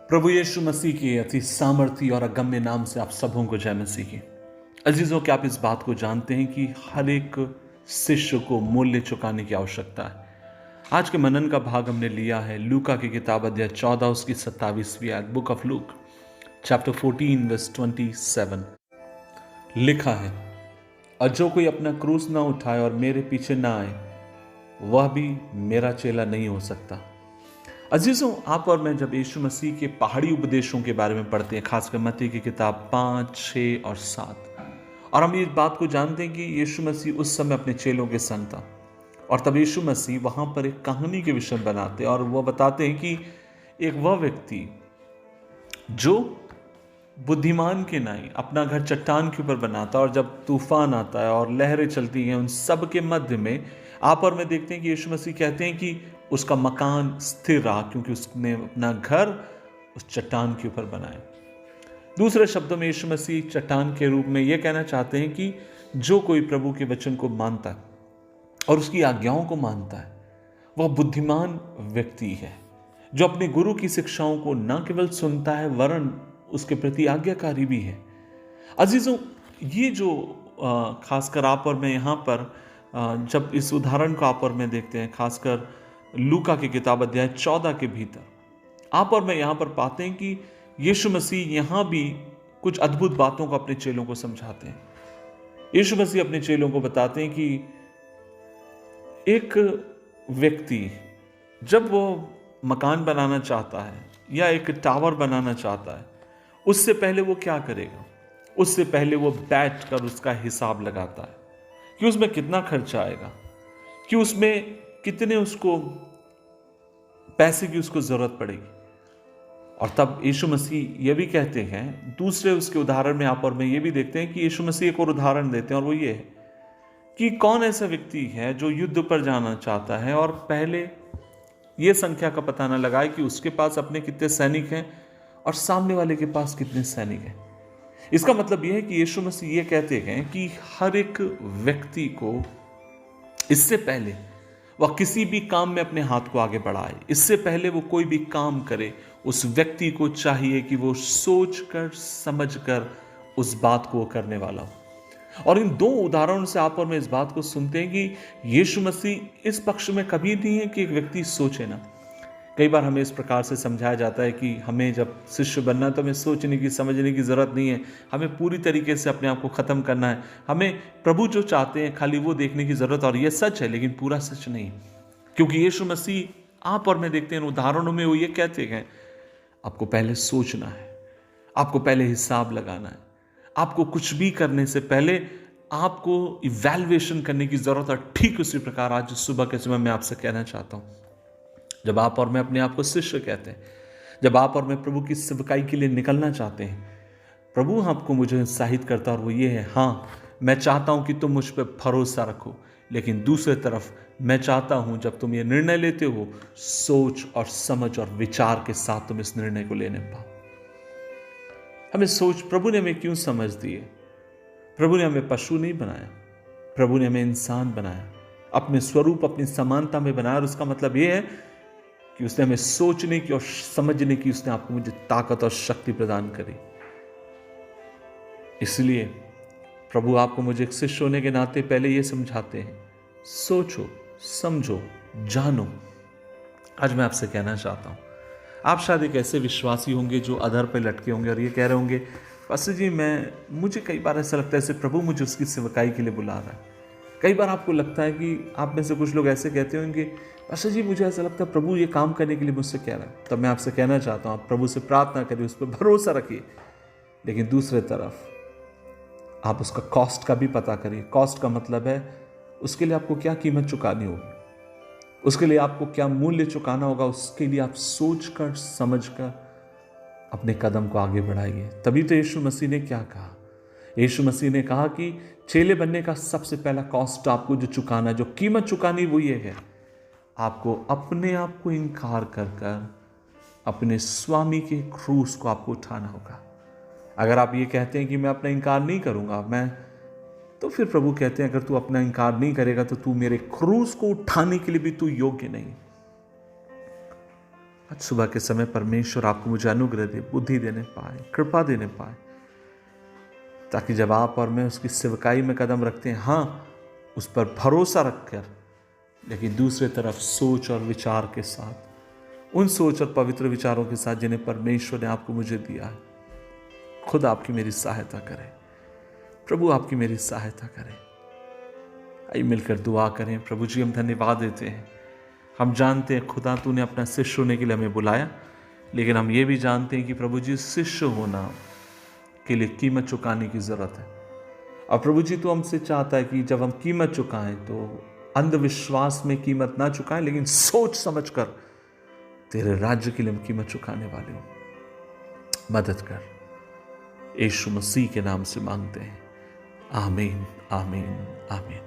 प्रभु यीशु मसीह के अति सामर्थी और अगम्य नाम से आप सबों को जय मसीह की। अजीजों, क्या आप इस बात को जानते हैं कि हर एक शिष्य को मूल्य चुकाने की आवश्यकता है। आज के मनन का भाग हमने लिया है लूका की किताब अध्याय 14 उसकी 27वीं आयत, book of Luke chapter 14 verse 27। लिखा है, और जो कोई अपना क्रूस ना उठाए और मेरे पीछे ना आए वह भी मेरा चेला नहीं हो सकता। अजीजों, आप और मैं जब यीशु मसीह के पहाड़ी उपदेशों के बारे में पढ़ते हैं, खासकर मत्ती की किताब 5, 6 और 7, और हम इस बात को जानते हैं कि यीशु मसीह उस समय अपने चेलों के संग था, और तब यीशु मसीह वहां पर एक कहानी के विषय बनाते हैं और वह बताते हैं कि एक वह व्यक्ति जो बुद्धिमान के नाई अपना घर चट्टान के ऊपर बनाता है, और जब तूफान आता है और लहरें चलती हैं उन सब के मध्य में आप और मैं देखते हैं कि यीशु मसीह कहते हैं कि उसका मकान स्थिर रहा, क्योंकि उसने अपना घर उस चट्टान के ऊपर बनाया। दूसरे शब्दों में यीशु मसीह चट्टान के रूप में यह कहना चाहते हैं कि जो कोई प्रभु के वचन को मानता है और उसकी आज्ञाओं को मानता है वह बुद्धिमान व्यक्ति है, जो अपने गुरु की शिक्षाओं को न केवल सुनता है वरन उसके प्रति आज्ञाकारी भी है। अजीजों, ये जो खासकर आप और मैं यहाँ पर जब इस उदाहरण को आप और मैं देखते हैं, खासकर लूका की किताब अध्याय 14 के भीतर आप और मैं यहाँ पर पाते हैं कि यीशु मसीह यहाँ भी कुछ अद्भुत बातों को अपने चेलों को समझाते हैं। यीशु मसीह अपने चेलों को बताते हैं कि एक व्यक्ति जब वो मकान बनाना चाहता है या एक टावर बनाना चाहता है, उससे पहले वो क्या करेगा? उससे पहले वो बैठकर उसका हिसाब लगाता है कि उसमें कितना खर्चा आएगा, कि उसमें कितने उसको पैसे की उसको जरूरत पड़ेगी। और तब यीशु मसीह ये भी कहते हैं, दूसरे उसके उदाहरण में आप और मैं ये भी देखते हैं कि यीशु मसीह एक और उदाहरण देते हैं, और वो ये है कि कौन ऐसा व्यक्ति है जो युद्ध पर जाना चाहता है और पहले ये संख्या का पता न लगाए कि उसके पास अपने कितने सैनिक हैं और सामने वाले के पास कितने सैनिक हैं। इसका मतलब यह है कि यीशु मसीह ये कहते हैं कि हर एक व्यक्ति को इससे पहले वह किसी भी काम में अपने हाथ को आगे बढ़ाए, इससे पहले वो कोई भी काम करे, उस व्यक्ति को चाहिए कि वो सोचकर समझकर उस बात को करने वाला हो। और इन दो उदाहरणों से आप और मैं इस बात को सुनते हैं कि यीशु मसीह इस पक्ष में कभी नहीं है कि एक व्यक्ति सोचे ना। कई बार हमें इस प्रकार से समझाया जाता है कि हमें जब शिष्य बनना है तो हमें सोचने की समझने की ज़रूरत नहीं है, हमें पूरी तरीके से अपने आप को ख़त्म करना है, हमें प्रभु जो चाहते हैं खाली वो देखने की ज़रूरत। और ये सच है, लेकिन पूरा सच नहीं, क्योंकि यीशु मसीह आप और मैं देखते हैं उदाहरणों में वो ये कहते हैं आपको पहले सोचना है, आपको पहले हिसाब लगाना है, आपको कुछ भी करने से पहले आपको इवैल्यूएशन करने की ज़रूरत है। ठीक उसी प्रकार आज सुबह के समय मैं आपसे कहना चाहता हूँ, जब आप और मैं अपने आप को शिष्य कहते हैं, जब आप और मैं प्रभु की सेवकाई के लिए निकलना चाहते हैं, प्रभु आपको मुझे उत्साहित करता है, और वो ये है, हाँ मैं चाहता हूं कि तुम मुझ पर भरोसा रखो, लेकिन दूसरी तरफ मैं चाहता हूं जब तुम ये निर्णय लेते हो, सोच और समझ और विचार के साथ तुम इस निर्णय को लेने पाओ। हमें सोच, प्रभु ने हमें क्यों समझ दी है? प्रभु ने हमें पशु नहीं बनाया, प्रभु ने हमें इंसान बनाया, अपने स्वरूप अपनी समानता में बनाया। और उसका मतलब यह है कि उसने हमें सोचने की और समझने की, उसने आपको मुझे ताकत और शक्ति प्रदान करी। इसलिए प्रभु आपको मुझे एक शिष्य होने के नाते पहले ये समझाते हैं, सोचो, समझो, जानो। आज मैं आपसे कहना चाहता हूं, आप शायद एक ऐसे विश्वासी होंगे जो अधर पे लटके होंगे और ये कह रहे होंगे, पास्टर जी मुझे कई बार ऐसा लगता है जैसे प्रभु मुझे उसकी सेवकाई के लिए बुला रहा है। कई बार आपको लगता है कि आप में से कुछ लोग ऐसे कहते होंगे, पास्टर जी मुझे ऐसा लगता है प्रभु ये काम करने के लिए मुझसे कह रहा है। तब मैं आपसे कहना चाहता हूँ, आप प्रभु से प्रार्थना करिए, उस पर भरोसा रखिए, लेकिन दूसरे तरफ आप उसका कॉस्ट का भी पता करिए। कॉस्ट का मतलब है उसके लिए आपको क्या कीमत चुकानी होगी, उसके लिए आपको क्या मूल्य चुकाना होगा, उसके लिए आप सोच कर समझ कर अपने कदम को आगे बढ़ाइए। तभी तो यीशु मसीह ने क्या कहा? यीशु मसीह ने कहा कि चेले बनने का सबसे पहला कॉस्ट आपको जो चुकाना, जो कीमत चुकानी, वो ये है, आपको अपने आप को इनकार कर कर अपने स्वामी के क्रूस को आपको उठाना होगा। अगर आप ये कहते हैं कि मैं अपना इनकार नहीं करूंगा, तो फिर प्रभु कहते हैं अगर तू अपना इनकार नहीं करेगा तो तू मेरे क्रूस को उठाने के लिए भी तू योग्य नहीं। आज सुबह के समय परमेश्वर आपको मुझे अनुग्रह दे, बुद्धि देने पाए, कृपा देने पाए, ताकि जब आप और मैं उसकी सेवकाई में कदम रखते हैं, हाँ, उस पर भरोसा रखकर, लेकिन दूसरे तरफ सोच और विचार के साथ, उन सोच और पवित्र विचारों के साथ जिन्हें परमेश्वर ने आपको मुझे दिया है। खुद आपकी मेरी सहायता करे, प्रभु आपकी मेरी सहायता करे। आइए मिलकर दुआ करें। प्रभु जी, हम धन्यवाद देते हैं। हम जानते हैं खुदा तूने अपना शिष्य होने के लिए हमें बुलाया, लेकिन हम ये भी जानते हैं कि प्रभु जी, शिष्य होना के लिए कीमत चुकाने की जरूरत है। और प्रभु जी, तू हमसे चाहता है कि जब हम कीमत चुकाएं तो अंधविश्वास में कीमत ना चुकाएं, लेकिन सोच समझ कर तेरे राज्य के लिए हम कीमत चुकाने वाले हो। मदद कर, यीशु मसीह के नाम से मांगते हैं। आमीन, आमीन, आमीन।